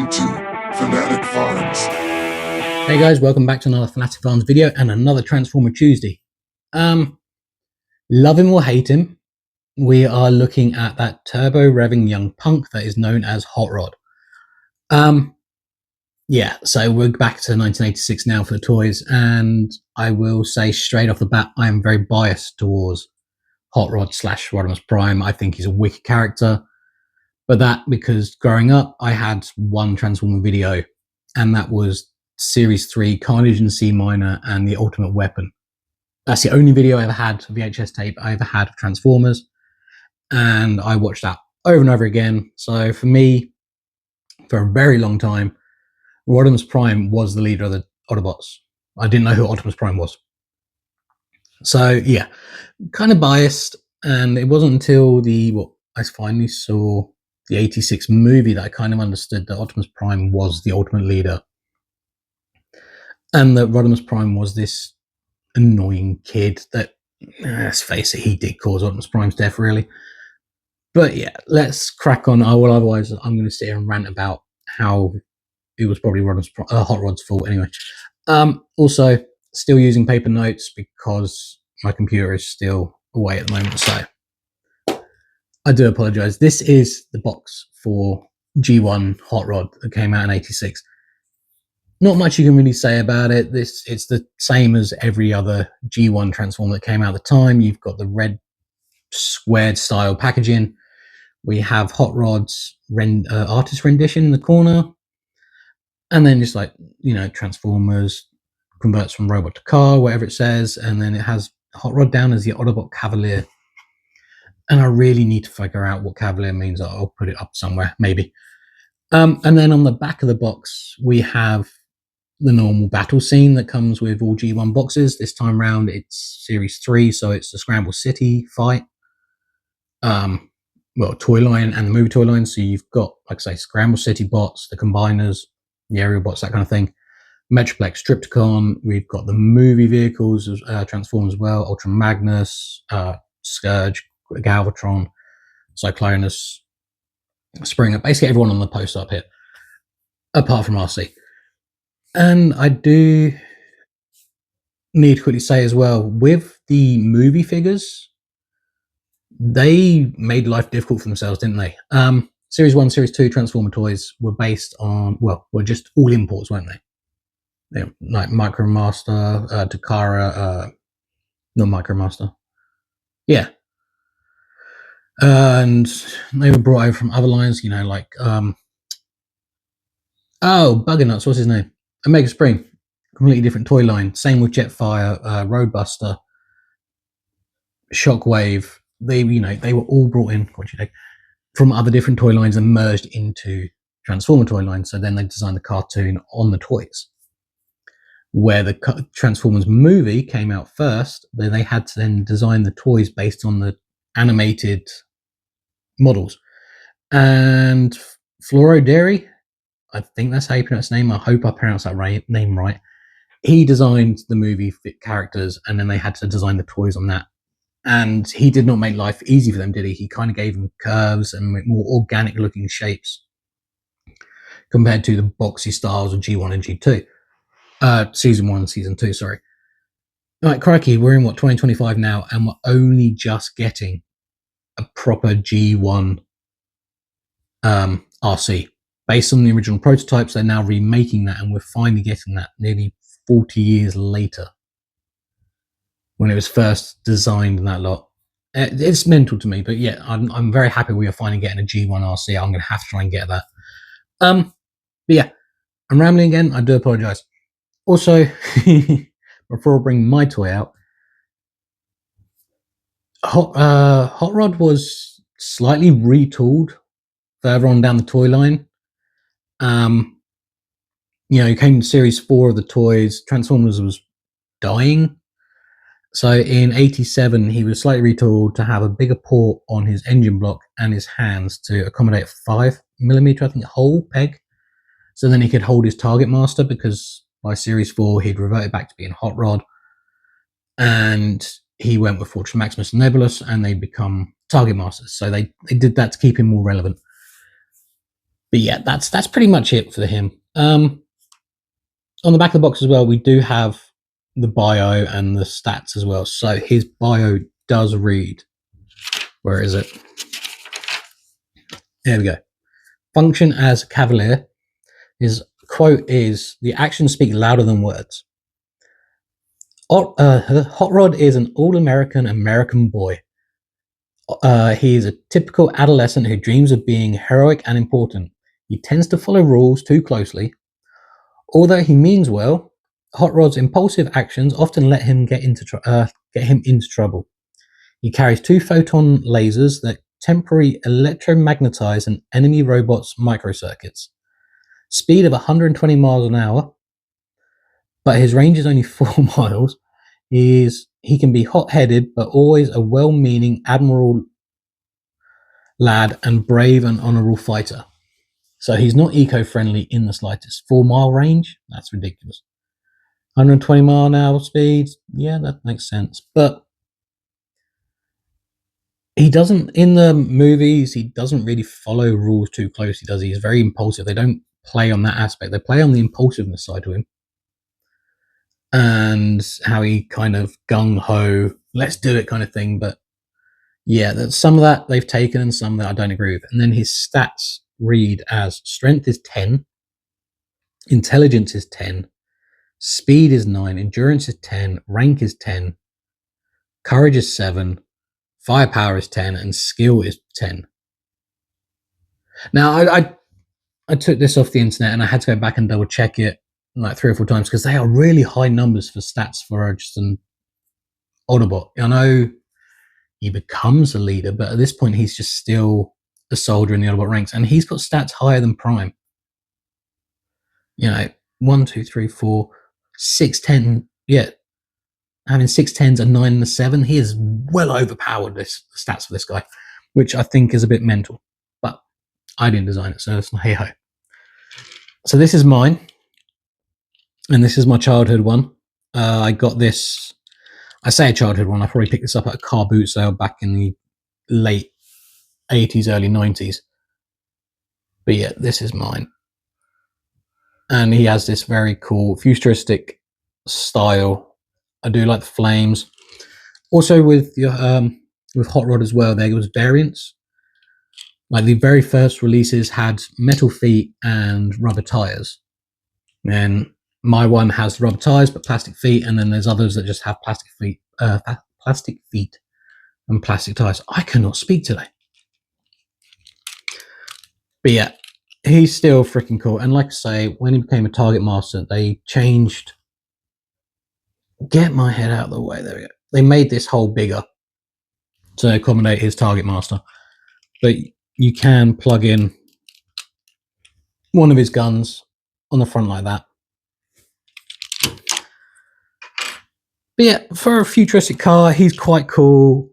Welcome to Fanatic Farms. Hey guys, welcome back to another Fanatic Farms video and another Transformer Tuesday. Love him or hate him, we are looking at that turbo revving young punk that is known as Hot Rod. Yeah, so we're back to 1986 now for the toys, and I will say straight off the bat, I am very biased towards Hot Rod / Rodimus Prime. I think he's a wicked character, but that because growing up, I had one Transformer video, and that was Series 3, Carnage in C minor, and the Ultimate Weapon. That's the only video I ever had, VHS tape I ever had of Transformers, and I watched that over and over again. So for me, for a very long time, Rodimus Prime was the leader of the Autobots. I didn't know who Optimus Prime was. So yeah, kind of biased, and it wasn't until I finally saw the 86 movie that I kind of understood that Optimus Prime was the ultimate leader, and that Rodimus Prime was this annoying kid that, let's face it, he did cause Optimus Prime's death, really. But yeah, let's crack on. Otherwise, I'm going to sit here and rant about how it was probably Hot Rod's fault anyway. Also, still using paper notes because my computer is still away at the moment, so I do apologise. This is the box for G1 Hot Rod that came out in 86. Not much you can really say about it. It's the same as every other G1 Transformer that came out at the time. You've got the red squared style packaging. We have Hot Rod's artist rendition in the corner. And then just like, Transformers, converts from robot to car, whatever it says. And then it has Hot Rod down as the Autobot Cavalier. And I really need to figure out what Cavalier means. I'll put it up somewhere, maybe. And then on the back of the box, we have the normal battle scene that comes with all G1 boxes. This time round, it's Series 3, so it's the Scramble City fight. Toy line and the movie toy line. So you've got, like I say, Scramble City bots, the Combiners, the aerial bots, that kind of thing. Metroplex Stripticon. We've got the movie vehicles, Transformers as well. Ultra Magnus, Scourge, Galvatron, Cyclonus, Springer. Basically everyone on the poster up here, apart from RC. And I do need to quickly say as well, with the movie figures, they made life difficult for themselves, didn't they? Series 1, Series 2 Transformer toys were based on, were just all imports, weren't they? They were like Micromaster, Takara, not Micromaster. Yeah. And they were brought over from other lines, like, Buggernuts, what's his name? Omega Spring, completely different toy line. Same with Jetfire, Roadbuster, Shockwave. They were all brought in from other different toy lines and merged into Transformer toy lines. So then they designed the cartoon on the toys. Where the Transformers movie came out first, then they had to then design the toys based on the animated models. And Floro Dairy, I think that's how you pronounce his name. I hope I pronounced that name right. He designed the movie characters, and then they had to design the toys on that. And he did not make life easy for them, did he? He kind of gave them curves and more organic looking shapes compared to the boxy styles of G1 and G2. Season 1 and Season 2, sorry. Like, crikey, we're in 2025 now, and we're only just getting a proper G1 RC. Based on the original prototypes, they're now remaking that, and we're finally getting that nearly 40 years later, when it was first designed in that lot. It's mental to me, but yeah, I'm very happy we are finally getting a G1 RC. I'm going to have to try and get that. But yeah, I'm rambling again. I do apologise. Also, before I bring my toy out, Hot Rod was slightly retooled further on down the toy line. He came in Series 4 of the toys. Transformers was dying. So in 87, he was slightly retooled to have a bigger port on his engine block and his hands to accommodate a 5mm, I think, hole peg. So then he could hold his Target Master, because by Series 4, he'd reverted back to being Hot Rod. And he went with Fortress Maximus and Nebulous, and they become Target Masters. So they did that to keep him more relevant. But yeah, that's pretty much it for him. On the back of the box as well, we do have the bio and the stats as well. So his bio does read. Where is it? There we go. Function as cavalier. His quote is, "The actions speak louder than words." Hot Rod is an all-American American boy. He is a typical adolescent who dreams of being heroic and important. He tends to follow rules too closely. Although he means well, Hot Rod's impulsive actions often let him get him into trouble. He carries 2 photon lasers that temporarily electromagnetize an enemy robot's microcircuits. Speed of 120 miles an hour, but his range is only 4 miles. He can be hot-headed, but always a well-meaning admiral lad and brave and honourable fighter. So he's not eco-friendly in the slightest. 4-mile range? That's ridiculous. 120 mile an hour speed? Yeah, that makes sense. But he doesn't, in the movies, he doesn't really follow rules too closely, does he? He's very impulsive. They don't play on that aspect. They play on the impulsiveness side to him. And how he kind of gung-ho, let's do it kind of thing. But yeah, some of that they've taken and some that I don't agree with. And then his stats read as strength is 10, intelligence is 10, speed is 9, endurance is 10, rank is 10, courage is 7, firepower is 10, and skill is 10. Now, I took this off the internet and I had to go back and double check it like 3 or 4 times because they are really high numbers for stats for just an Autobot. I know he becomes a leader, but at this point he's just still a soldier in the Autobot ranks, and he's got stats higher than Prime. You know, 1, 2, 3, 4, 6, 10. Yeah, having 6 10s, a 9 and a 7. He is well overpowered this stats for this guy, which I think is a bit mental. But I didn't design it, so it's not hey ho. So this is mine, and this is my childhood one. I got this. I say a childhood one. I probably picked this up at a car boot sale back in the late 80s, early 90s. But yeah, this is mine. And he has this very cool futuristic style. I do like the flames. Also with Hot Rod as well, there was variants. Like the very first releases had metal feet and rubber tires. And my one has rubber tires but plastic feet, and then there's others that just have plastic feet and plastic tires. I cannot speak today. But yeah, he's still freaking cool. And like I say, when he became a Target Master, they changed. Get my head out of the way. There we go. They made this hole bigger to accommodate his Target Master. But you can plug in one of his guns on the front like that. But yeah, for a futuristic car, he's quite cool.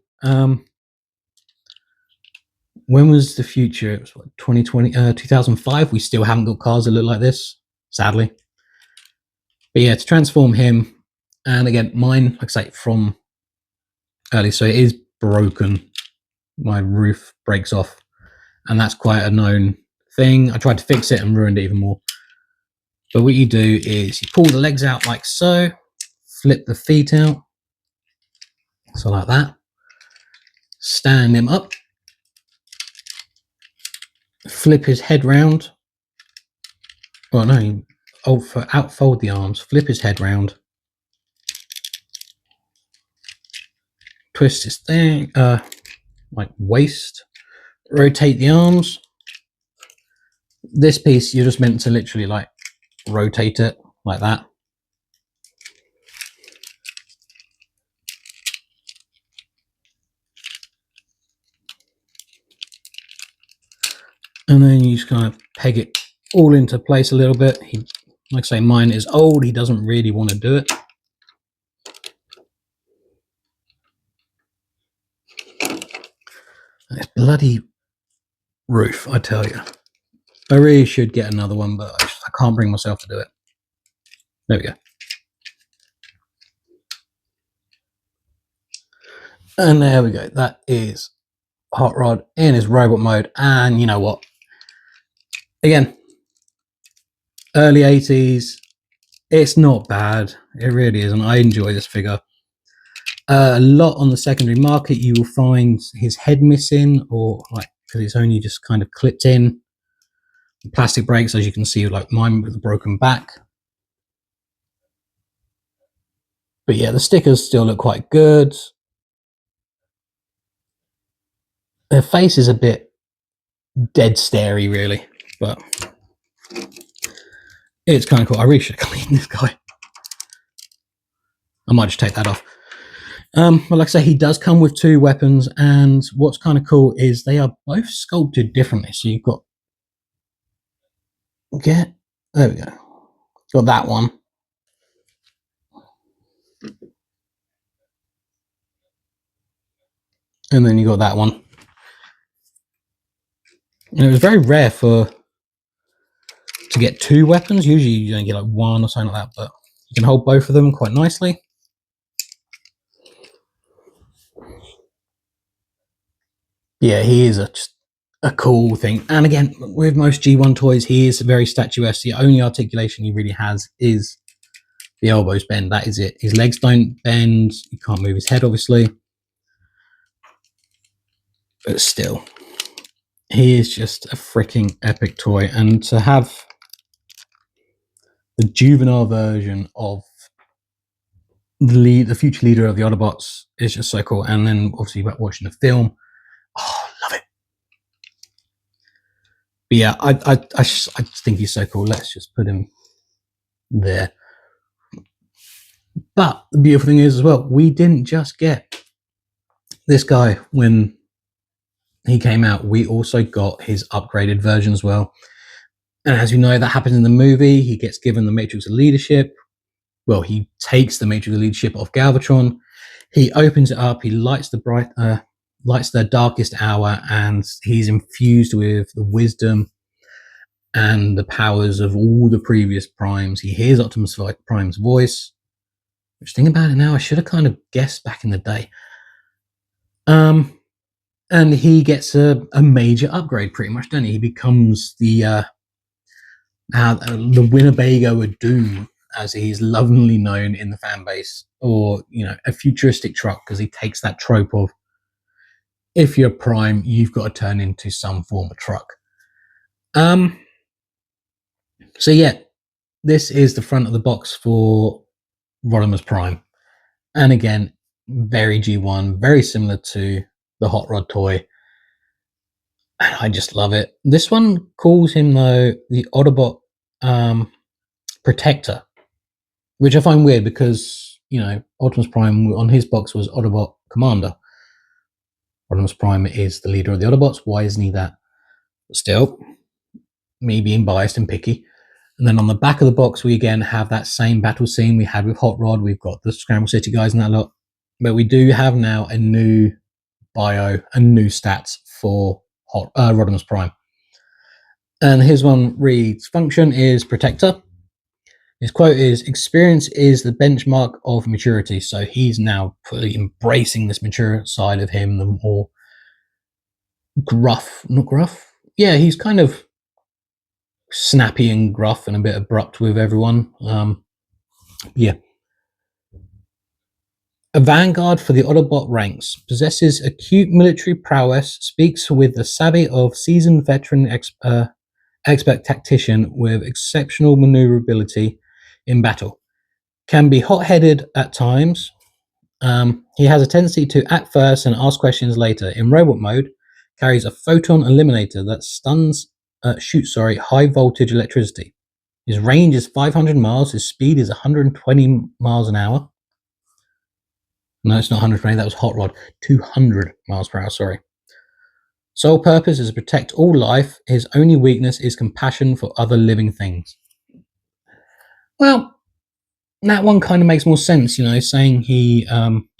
When was the future? It was what, 2005. We still haven't got cars that look like this, sadly. But yeah, to transform him, and again, mine, like I say, from early, so it is broken. My roof breaks off, and that's quite a known thing. I tried to fix it and ruined it even more. But what you do is you pull the legs out like so, flip the feet out, so like that. Stand him up, flip his head round. Well, no, outfold the arms, flip his head round, twist his thing, like waist, rotate the arms. This piece, you're just meant to literally like rotate it like that. And then you just kind of peg it all into place a little bit. Like I say, mine is old. He doesn't really want to do it. This bloody roof, I tell you. I really should get another one, but I can't bring myself to do it. There we go. And there we go. That is Hot Rod in his robot mode. And you know what? Again, early 80s. It's not bad. It really isn't. I enjoy this figure. A lot on the secondary market, you will find his head missing, or like because it's only just kind of clipped in. Plastic breaks, as you can see, like mine with a broken back. But yeah, the stickers still look quite good. Their face is a bit dead starey, really, but it's kind of cool. I really should clean this guy. I might just take that off. But like I say, he does come with 2 weapons, and what's kind of cool is they are both sculpted differently. So you've got there we go. Got that one. And then you got that one. And it was very rare to get 2 weapons. Usually you only get like 1 or something like that, but you can hold both of them quite nicely. Yeah, he is a cool thing. And again, with most G1 toys, he is very statuesque. The only articulation he really has is the elbows bend. That is it. His legs don't bend. You can't move his head, obviously. But still, he is just a freaking epic toy. And to have the juvenile version of the future leader of the Autobots is just so cool. And then obviously watching the film, oh, love it. But yeah, I just think he's so cool. Let's just put him there. But the beautiful thing is as well, we didn't just get this guy when he came out. We also got his upgraded version as well. And as you know, that happens in the movie. He gets given the Matrix of Leadership. Well, he takes the Matrix of Leadership off Galvatron. He opens it up. He lights the darkest hour, and he's infused with the wisdom and the powers of all the previous primes. He hears Optimus Prime's voice. Which, think about it now, I should have kind of guessed back in the day. And he gets a major upgrade, pretty much, doesn't he? He becomes the Winnebago of Doom, as he's lovingly known in the fan base, or a futuristic truck, because he takes that trope of if you're Prime, you've got to turn into some form of truck. So yeah, this is the front of the box for Rodimus Prime, and again, very G1, very similar to the Hot Rod toy. And I just love it. This one calls him though the Autobot Protector, which I find weird because Optimus Prime on his box was Autobot Commander. Rodimus Prime is the leader of the Autobots. Why isn't he that? But still, me being biased and picky. And then on the back of the box, we again have that same battle scene we had with Hot Rod. We've got the Scramble City guys and that lot. But we do have now a new bio and new stats for Rodimus Prime. And his one reads, function is Protector. His quote is, experience is the benchmark of maturity. So he's now fully embracing this mature side of him, the more gruff, not gruff. Yeah, he's kind of snappy and gruff and a bit abrupt with everyone. Yeah. A vanguard for the Autobot ranks, possesses acute military prowess, speaks with the savvy of seasoned veteran expert tactician with exceptional maneuverability in battle. Can be hot-headed at times. He has a tendency to act first and ask questions later. In robot mode, carries a photon eliminator that shoots high voltage electricity. His range is 500 miles. His speed is 120 miles an hour. No, it's not 120. That was Hot Rod. 200 miles per hour. Sorry. Sole purpose is to protect all life. His only weakness is compassion for other living things. Well, that one kind of makes more sense, saying he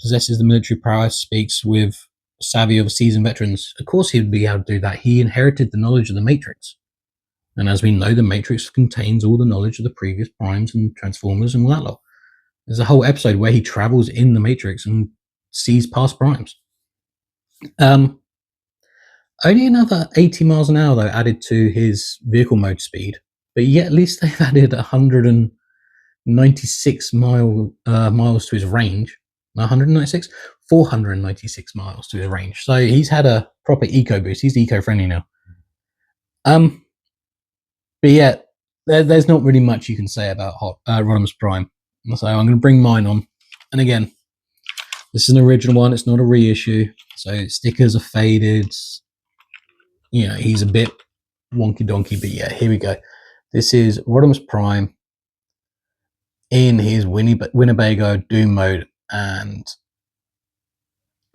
possesses the military prowess, speaks with savvy of seasoned veterans. Of course he would be able to do that. He inherited the knowledge of the Matrix. And as we know, the Matrix contains all the knowledge of the previous primes and Transformers and all that lot. There's a whole episode where he travels in the Matrix and sees past primes. Only another 80 miles an hour though added to his vehicle mode speed, but yet at least they've added 196 miles to his range. 196, 496 miles to his range. So he's had a proper eco boost. He's eco-friendly now. But yeah, there's not really much you can say about Rodimus Prime. So I'm going to bring mine on. And again, this is an original one. It's not a reissue. So stickers are faded. You know, he's a bit wonky donkey. But yeah, here we go. This is Rodimus Prime in his Winnebago Doom mode. And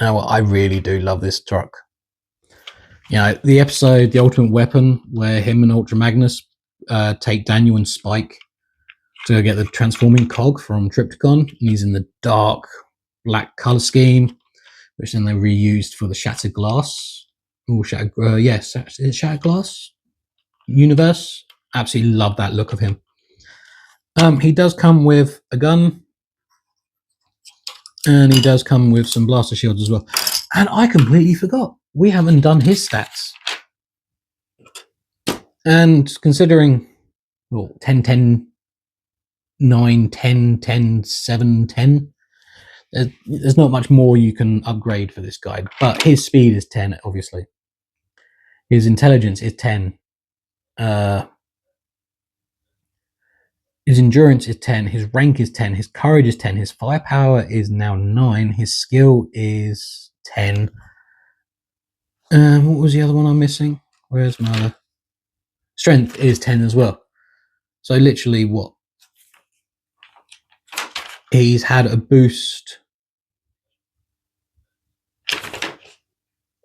now I really do love this truck. You know, the episode The Ultimate Weapon, where him and Ultra Magnus take Daniel and Spike to get the transforming cog from Trypticon. And he's in the dark black color scheme, which then they reused for the Shattered Glass. Shattered Glass universe. Absolutely love that look of him. He does come with a gun, and he does come with some blaster shields as well. And I completely forgot, we haven't done his stats. And considering 10, 10, 9, 10, 10, 7, 10, there's not much more you can upgrade for this guy. But his speed is 10, obviously. His intelligence is 10. His endurance is 10. His rank is 10. His courage is 10. His firepower is now 9. His skill is 10. What was the other one I'm missing? Where's my other? Strength is 10 as well. So literally what? He's had a boost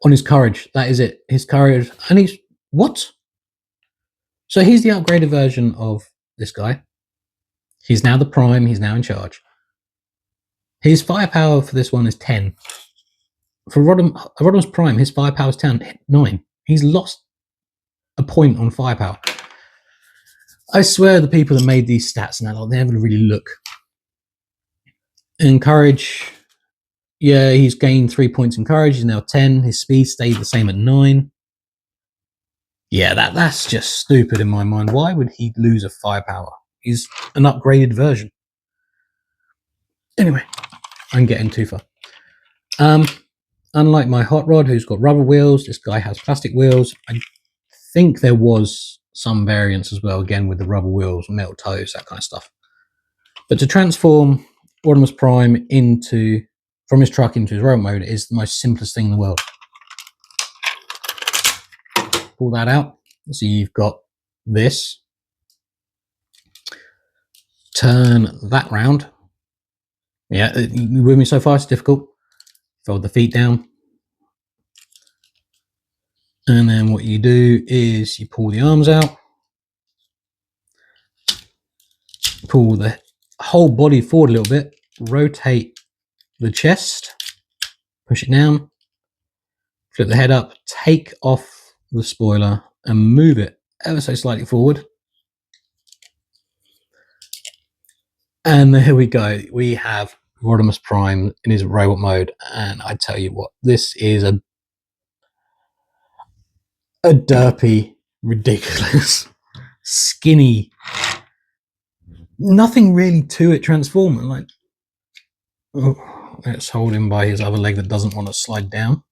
on his courage. That is it. His courage. And he's... What? So he's the upgraded version of this guy. He's now the Prime. He's now in charge. His firepower for this one is 10. For Rodimus Prime, his firepower is 9. He's lost a point on firepower. I swear the people that made these stats now, they never really look. In courage, yeah, he's gained 3 points in courage. He's now 10. His speed stayed the same at 9. Yeah, that's just stupid in my mind. Why would he lose a firepower? He's an upgraded version. Anyway, I'm getting too far. Unlike my Hot Rod, who's got rubber wheels, this guy has plastic wheels. I think there was some variance as well, again, with the rubber wheels, metal toes, that kind of stuff. But to transform Rodimus Prime from his truck into his robot mode is the most simplest thing in the world. Pull that out. So you've got this. Turn that round. Yeah, you with me so far? It's difficult. Fold the feet down. And then what you do is you pull the arms out. Pull the whole body forward a little bit. Rotate the chest. Push it down. Flip the head up. Take off the spoiler and move it ever so slightly forward. And there we go. We have Rodimus Prime in his robot mode. And I tell you what, this is a derpy, ridiculous, skinny, nothing really to it transformer. Like, let's hold him by his other leg that doesn't want to slide down.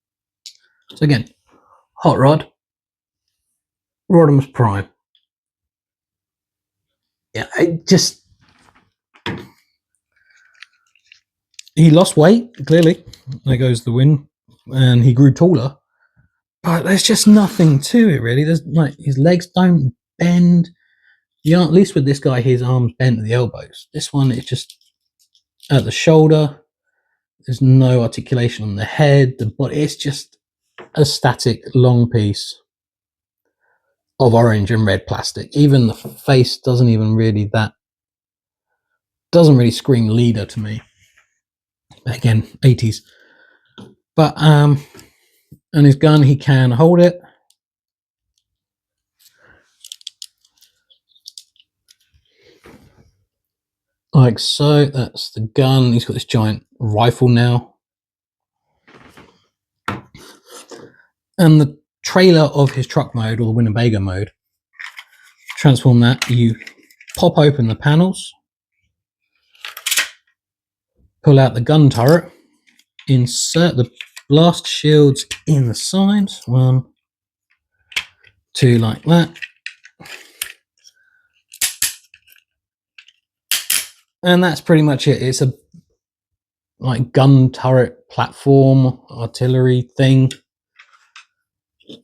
So again, Hot Rod, Rodimus Prime. Yeah, he lost weight, clearly. There goes the win. And he grew taller. But there's just nothing to it, really. There's like, his legs don't bend. Yeah, at least with this guy, his arms bent at the elbows. This one is just at the shoulder. There's no articulation on the head, the body. It's just a static long piece of orange and red plastic. Even the face doesn't really scream leader to me. Again, 80s. But and his gun, he can hold it. Like so. That's the gun. He's got this giant rifle now. And the trailer of his truck mode, or the Winnebago mode. Transform that. You pop open the panels, pull out the gun turret, insert the blast shields in the sides. 1, 2, like that. And that's pretty much it. It's a like gun turret platform artillery thing,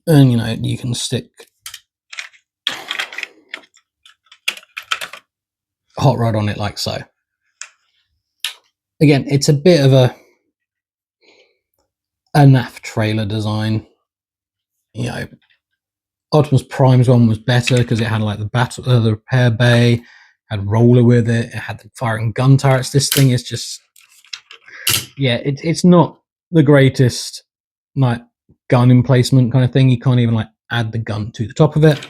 and you know, you can stick hot rod on it like so. Again, it's a bit of a naff trailer design. You know, Optimus Prime's one was better because it had like the repair bay, had roller with it, it had the firing gun turrets. This thing is just, yeah, it's not the greatest like gun emplacement kind of thing. You can't even like add the gun to the top of it.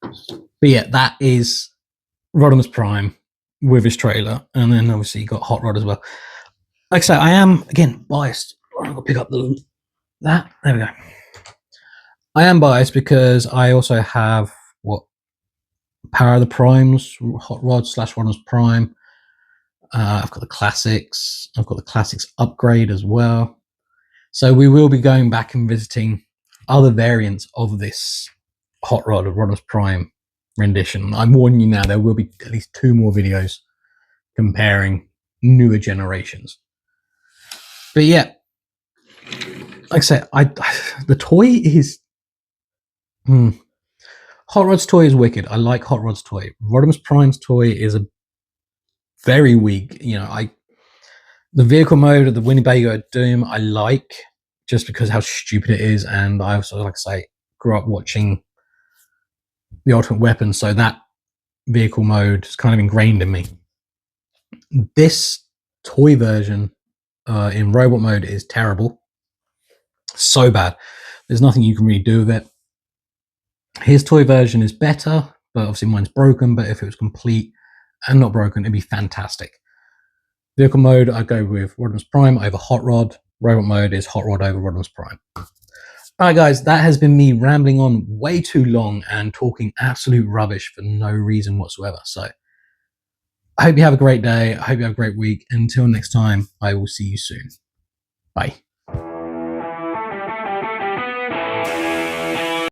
But yeah, that is Rodimus Prime with his trailer, and then obviously you got Hot Rod as well. Like I say, I am again biased. I'll pick up that. There we go. I am biased because I also have Power of the Primes, Hot Rod / Rodimus Prime. I've got the classics. I've got the classics upgrade as well. So we will be going back and visiting other variants of this Hot Rod of Rodimus Prime rendition. I'm warning you now, there will be at least 2 more videos comparing newer generations. But yeah, like I said, the toy is Hot Rod's toy is wicked. I like Hot Rod's toy. Rodimus Prime's toy is a very weak. You know, the vehicle mode of the Winnebago Doom I like just because how stupid it is, and I also, like I say, grew up watching The Ultimate Weapon, so that vehicle mode is kind of ingrained in me. This toy version in robot mode is terrible. So bad. There's nothing you can really do with it. His toy version is better, but obviously mine's broken, but if it was complete and not broken, it'd be fantastic. Vehicle mode, I go with Rodimus Prime over Hot Rod. Robot mode is Hot Rod over Rodimus Prime. Alright guys, that has been me rambling on way too long and talking absolute rubbish for no reason whatsoever. So I hope you have a great day. I hope you have a great week. Until next time, I will see you soon. Bye.